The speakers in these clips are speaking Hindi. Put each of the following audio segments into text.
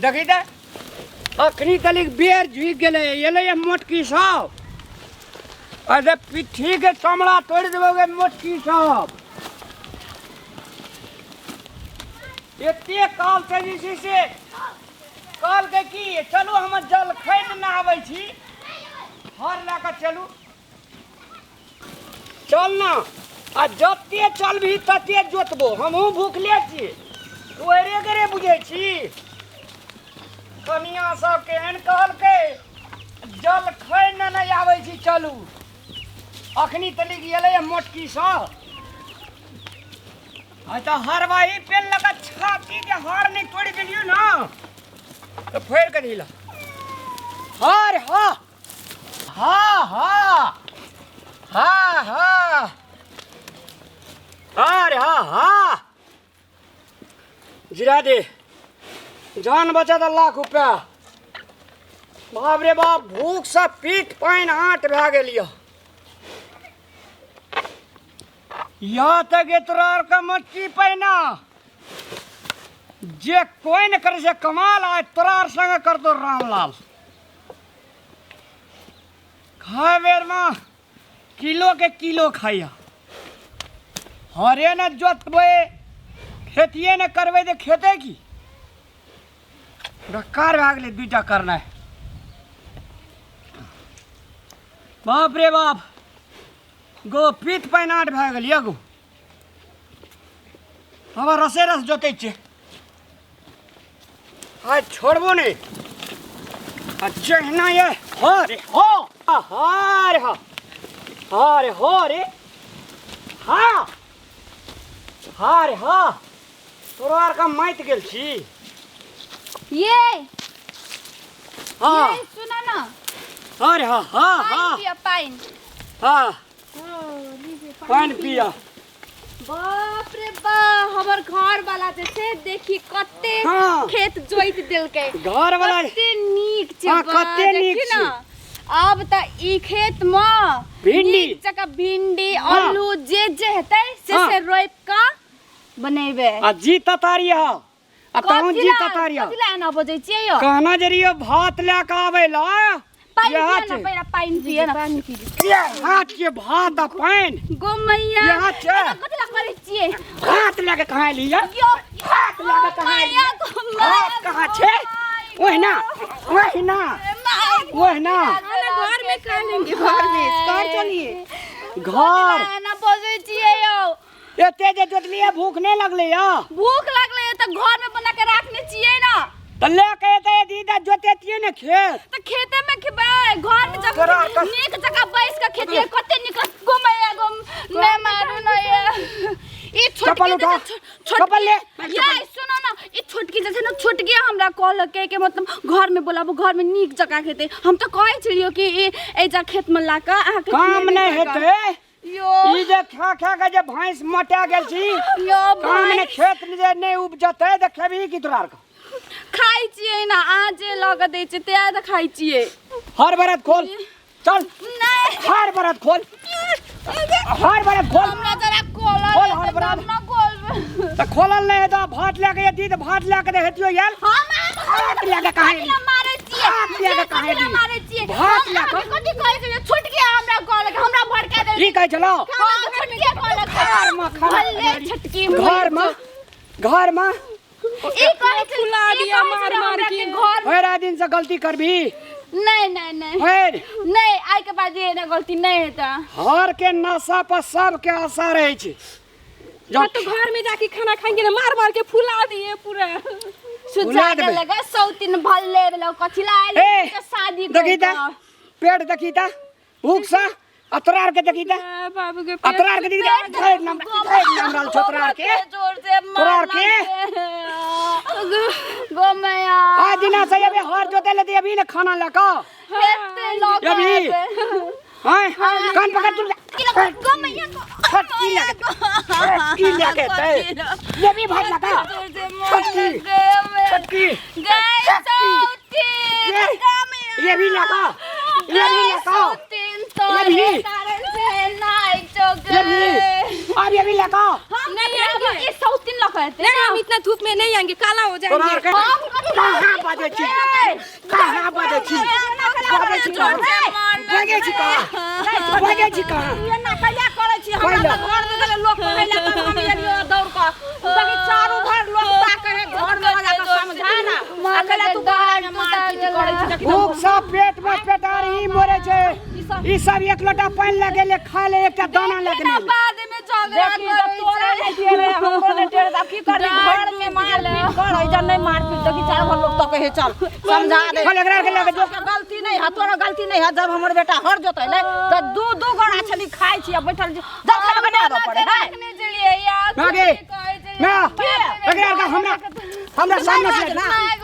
देखी दे अखनी तलिक बेर झुक गेले ये मोटकी साहब अरे पिट्ठी के चमड़ा तोड़ देबोगे मोटकी साहब एते काल से काल के की चलू हम जल खैत ना आबै छी हर ला के चलू चल ना आ जते चलबी तते जोतबो हमहू भूखले छी तोरे करे बुझे छी कनिया सब केहन कहल के जल खै न नहीं आबै छी चलू अखनी तली गेलै मोटकी साहब आ तो हरवाही पेन लगा छाती के हार नहीं तोड़ दिलियो ना तो फेर के दिला हार हा हा हा हा हा अरे हा हा जिरा दे जान बचा तो लाख रुपया बाप रे बाप भूख से पीठ पाइन आट भे गेलियो यहाँ तक तोरार का मच्छी पैना जे कोई न करे से कमाल आज तोरार संग कर दो रामलाल खाए बेर में किलो के किलो खाइया हरे न जोतबे खेतिए न करबे तो खेते की बेकार भाग ले दूटा करना है बाप रे बाप गो पीठ पैनाट भए गेल गो हवा रसे रस जोते छे आज छोड़बो नहीं जहना ये हरे हो हारे हा हारे हो रे हा हारे हा तोरार का माइत गेल छी ये हाँ सुना ना अरे हाँ हाँ हाँ पाइन हाँ पाइन पिया बाप रे बा हमर घर वाला से देखी कते हाँ। खेत जोइत देल के घर वाला कते नीक छे हाँ, कते नीक देखी ना अब त ई खेत में भिंडी जका भिंडी हाँ। आलू जे हेतै से रोप का बनेबे आ जी ततारिया आ कहूं जी ततारिया कथि ला ना बजै छियै यो कहना जरियो भात ले के आवे ला पाइन पिए ना पहिला पाइन पिए ना पानी पी ये हाथ के भात आ पाइन गो मैया यहाँ छे कथि ला करे छियै भात ले के कहां लिया यो भात ले के कहां लिया भात कहां छे ओहिना ओहिना ओहिना घर में खा लेंगे घर में कर चलिए घर ना बजै छियै यो एते जे जोतलिए भूख नहीं लगले या भूख लगले त घर में बना के रखने छियै ना त ले के एते दीदा जोते तिए ने खेत त खेते में खेबे घर में जब नीक जगह बैस के खेती कते नीक घुमैया घुम मैं मारू न ये ई चप्पल उठा चप्पल ले ये सुनो ना ई छोटकी जैसे ना छोटकी हमरा कॉल के मतलब घर में बोलाबो घर में नीक जगह खेते हम तो कहै छियो कि ए जा खेत में लाका आ के काम नहीं हेते यो ई जे खा खा के जे भैंस मोटा गेल छी यो काम ने खेत जे नहीं उपजते देखबी की तोरार का खाइ छियै ना आज लग दै छै ते त खाइ छियै हर बरत खोल चल नहीं हर बरत खोल हर बरत खोल हमरा जरा खोल खोल हर बरत ना खोल त खोलल नहीं तो भात लेके दी त भात लेके दे हेतियो यार भात लेके कहां दी मारे छियै भात लेके कहां दी मारे छियै भात लेके कथि कहै छै छुटकी हमरा कॉल के हमरा भड़का दे ई कहै छलो छुटकी कॉल घर में खाना छटकी घर में ई कहै छै फुला दिया मार मार के घर हर दिन से गलती करबी नहीं नहीं नहीं हर नहीं आई के बाद ये ना गलती नहीं हेता हर के नशा पर सब के आशा रहे छै जब तो घर में जाके खाना खाएंगे ना मार मार के फुला दिए पूरा सुजा के लगा सौतीन भल्ले वाला कथिला आइले शादी देखीता पेट देखीता भूख सा अतरार के देखीता बाबू के अतरार के देखीता नाम राल छोतरार के जोर से तोरार के गो मैया आ दिना से अबे हर जोते ले अभी ने खाना लका एते लोग अभी हां कान पकड़ तू गो मैया छटकी लगे ते ये भी भात लगा छटकी गए सौती ये भी लगा ये भी लगा ये भी नहीं चोक ये भी अब ये भी लगा नहीं ये सौतीन लगा है इतना धूप में नहीं आएंगे, काला हो जाएंगे। कहाँ बाजे छी कहाँ बाजे छी बाजे छी कहाँ बाजे छी कहाँ बाजे छी कहाँ ये ना कहिया करे छी हमरा तो घर में गेले लोग पहले तो हम एलियो दौड़ कर बाकी चारों घर लोग ताके है घर में जाकर समझा ना अकेला तू गाय में मार पीट करे छी। भूख सब पेट में पेटार ही मरे छे। ई सब एक लोटा पानी लगेले खा ले एकटा दाना लगने बाद में झगड़ा कर तोरे नहीं दिए हमको ने टेढ़ दा की कर घर में मार पीट कर इधर नहीं मार पीट तो कि चार घर लोग तो कहे चल समझा दे एकरा के लगे जो गलती नहीं है तोरा गलती नहीं है। जब हमर बेटा हर जोतै ले तो दू गोड़ा छली खाई छी बैठल जब खाना बनाबे पड़े है नहीं चलिए यार आगे ना एकरा का हमरा सामने से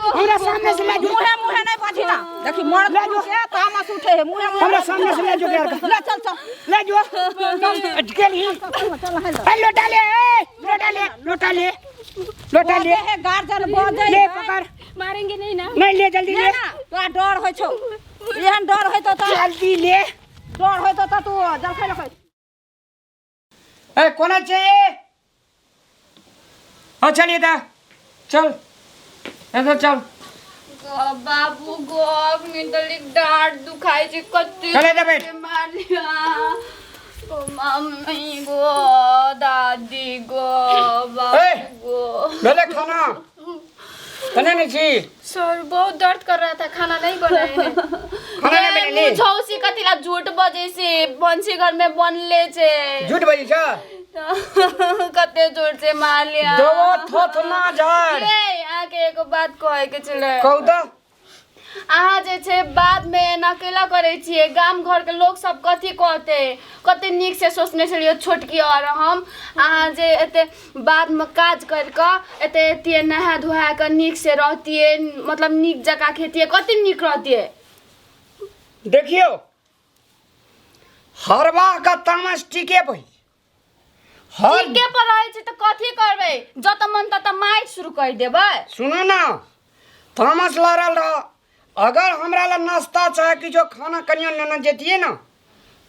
हमरा सामने से ले जो मुहे नहीं बाजी ना देखी मर ले जो के तामस उठे है मुहे हमरा सामने से ले जो यार ले चल ले जो अटके नहीं लोटा ले लोटा ले है गार्डन बोझे ले पकड़ मारेंगे नहीं ना? नहीं ले जल्दी ले तो डर होय छौ एहन डर होय तो जल्दी ले डर होय तो तू जल खाइ लखै ए कोना चाहिए हाँ चलिए था चल ऐसा चल बाबू गो मिडलिक डांट दुखाई छी कत्ते चले जा बैठ मार लिया ओ मम्मी गो दादी गो बाबू गो मेरे खाना खाना नहीं छी सर बहुत दर्द कर रहा था, खाना नहीं बनाए हैं। खाना नहीं बने ले छौसी कतिला झूठ बजे से बंसी घर में बनले छे झूठ बजी छ कते झूठ से मार लिया दो थोथ ना जाड़ ए आके एगो बात कहे के छले कहू तो अहाँ जे छे बाद में नकेला करे छिए गाम घर के लोग सब कथी कहते कते नीक से सोचने छलिए छोटकी और हम अहाँ जे एते बाद में काज कर के एते एते नहा धोआ के नीक से रहतिए मतलब नीक जगह खेतिए कते नीक रहतिए। देखियो हरवा का तमाश टीके भाई ठीक के पर रहे छी त कथी करबे जत मन तत माइट शुरू कर देबे। सुनो ना तमाश लड़ल रह अगर हमरा ला नाश्ता चाहे कि जो खाना कनिया लेना जेतिए ना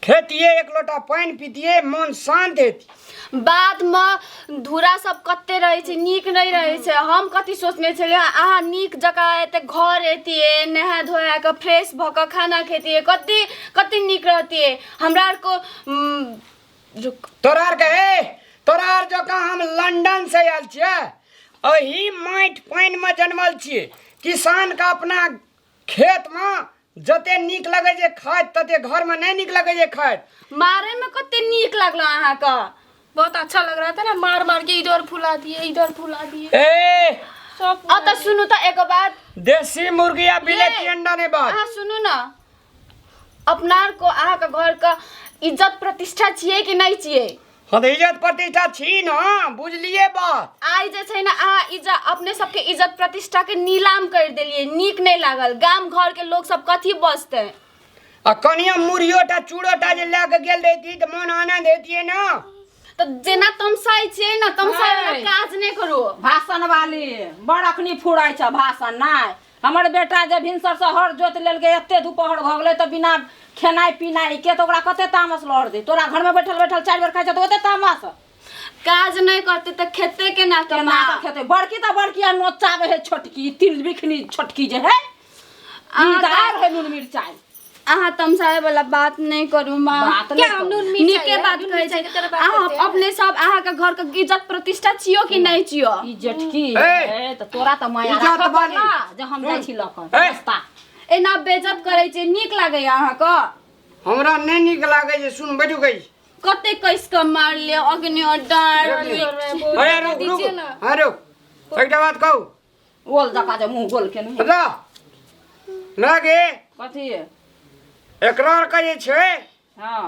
खेतिए एक लोटा पानी पीतिए मन शांत हेती। बाद में धूरा सब कते रहे छै नीक नहीं रहे छै हम कथी सोचने छलिए अहाँ नीक जगह एते घर एतिए नहा धोया के फ्रेश भ के खाना खेतिए कते कते नीक रहतिए हमरा को तोरार के तोरार जका हम लंदन से आयल छिए अही माइट पानी में जन्मल छिए किसान का अपना खेत में जते नीक लगे जे खाए तते घर में नहीं नीक लगे जे खाए मारे में कते नीक लगलो अहाँ का बहुत अच्छा लग रहा था ना मार मार के इधर फुला दिए ए सब त सुनु त एको बात देसी मुर्गिया बिलेती अंडा ने बात अहाँ सुनु न अपनार को अहाँ का घर का इज्जत प्रतिष्ठा छिए कि नहीं छिए हाँ इज्जत प्रतिष्ठा छी ना बुझलिए बात आई जे छै ना अहाँ इज्जत अपने सबके इज्जत प्रतिष्ठा के नीलाम कर देलिए नीक नहीं लागल गाम घर के लोग सब कथी बसते आ कनिया मुरियोटा चूड़ोटा जे लेके गेल रहती त मन आनंद हेतिए ना तो जेना तमसाई छिए ना तमसाई वाला काज नहीं करो भाषण वाली बड़ अखनी फुराई छ भाषण नहीं हमर बेटा जे भिनसर से हर जोत लेल के एते दुपहर भ गेलै त बिना खेनाई पिनाई के तो ओकरा कते तामस लहर दे तोरा घर में बैठल बैठल 4 बेर खाइ छ त ओते तामस काज नहीं करते तो खेते के ना केना त खेते बड़की त बड़की नोचावे है छोटकी तिल बिखनी छोटकी जे है ईदार है नून मिर्चाई अहाँ तमसाए वाला बात नहीं करू मां बात क्या नहीं हम करू। नून मिर्चाई बात कहे छै अहाँ अपने सब अहाँ का घर का इज्जत प्रतिष्ठा छियो कि नहीं छियो इज्जत की ए, है त तोरा त माया इज्जत राखब बानी। ना जे हम जाइ छी ल क ए। रास्ता एना बेइज्जत करे छै नीक लागे अहाँ का हमरा नहीं नीक लागे जे सुन बैठू गई कते कैस के मार ले अग्नि और डार अरे रुक हां रुक एकटा बात कहू गोल जका जे मुंह गोल के नहीं रा लागे कथी एकरार का जे छै हां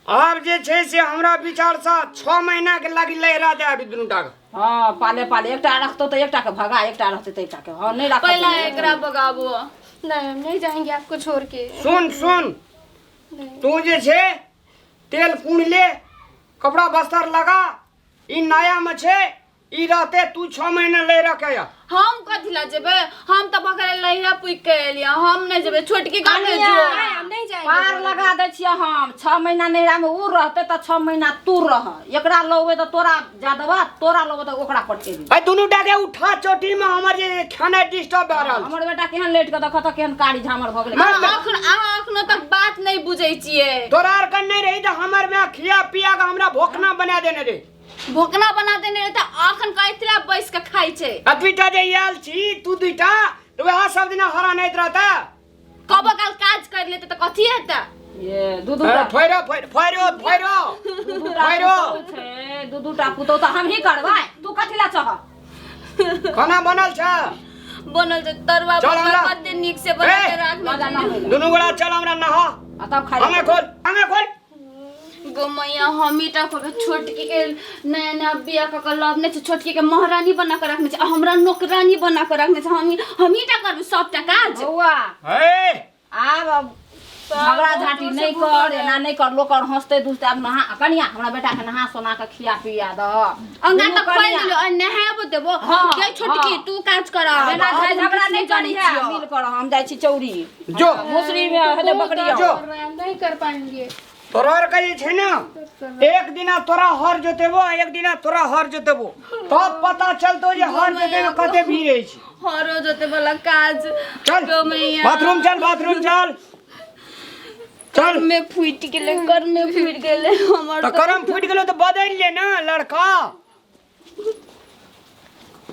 आब जे छै से हमरा विचार से 6 महीना के लागी लहरा दे अभी दुनुटा के हां पाले पाले एकटा रखतो त एकटा के भगा एकटा रहते त एकटा के हां नहीं रख पहला एकरा भगाबो नहीं हम नहीं जाएंगे आपको छोड़ के। सुन सुन तू जे छै तेल कुन ले कपड़ा बस्तर लगा ई नया में छै ई रहते तू 6 महीना ले रखे या हम कथी ला जेबे हम त बकरे लहिरा पुइ के एलिया हम नहीं जेबे छोटकी गाँव में जो हम नहीं जाएंगे पार लगा दे छियै हम 6 महीना नैहरा में उ रहते त 6 महीना तू रह एकरा लोगे त तोरा जादवा तोरा लोगे त ओकरा पटके दी ए दुनु डाके उठा चोटी में हमर जे खाना डिस्टर्ब भ रहल हमर बेटा केहन लेट के देखत केहन कारी झामर भ गेलै अखनो तक बात नहीं बुझै छियै तोरा आर कन नहीं रही त हमर में खिया पिया के हमरा भोकना बना देने रे भोकना बना देने रहे त अखन कहतिला बैस के खाइ छै अतुइटा जे आयल छी तू दुइटा तो वह सब दिन हरा नहीं रहता कब काल काज कर लेते त कथी हेता ये दूधूटा फैरो दूधूटा पुतो त हम ही करबाय तू कथि ला चाह खाना बनल छ बनल छै तरवा चल हमरा। कते नीक से बना के मजा ना राख होइला दुनु गोड़ा चल हमरा नहा आ तब खाइ हमें खोल गोमैया हमीटा को छोटकी के नया नया बिया का लवने छै छोटकी के महारानी बना के रखने छै आ हमरा नौकरानी बना के रखने छै हमीटा करबे सबटा काज बौआ ए आब झगड़ा झाटी नहीं कर एना नहीं कर लोग और हंसते दुसते अब नहा कनिया हमरा बेटा के नहा सोना के खिया पिया द अंगा तक खोल दिलो आ नहाबो देबो के छोटकी तू काज कर एना झगड़ा नहीं करी है मिल कर हम जाय छी चौरी जो मुसरी में हेते बकरी जो हम नहीं कर पाएंगे तोरा आर कहे छै ना एक दिना तोरा हर जोतेबो एक दिना तोरा हर जोतेबो तब पता चलतो जे हर जोते में कते भीड़ है छै हरो जोते वाला काज चल गोमैया बाथरूम चल कर में फूट गेले हमर तो करम फूट गेलो तो बदल ले ना लड़का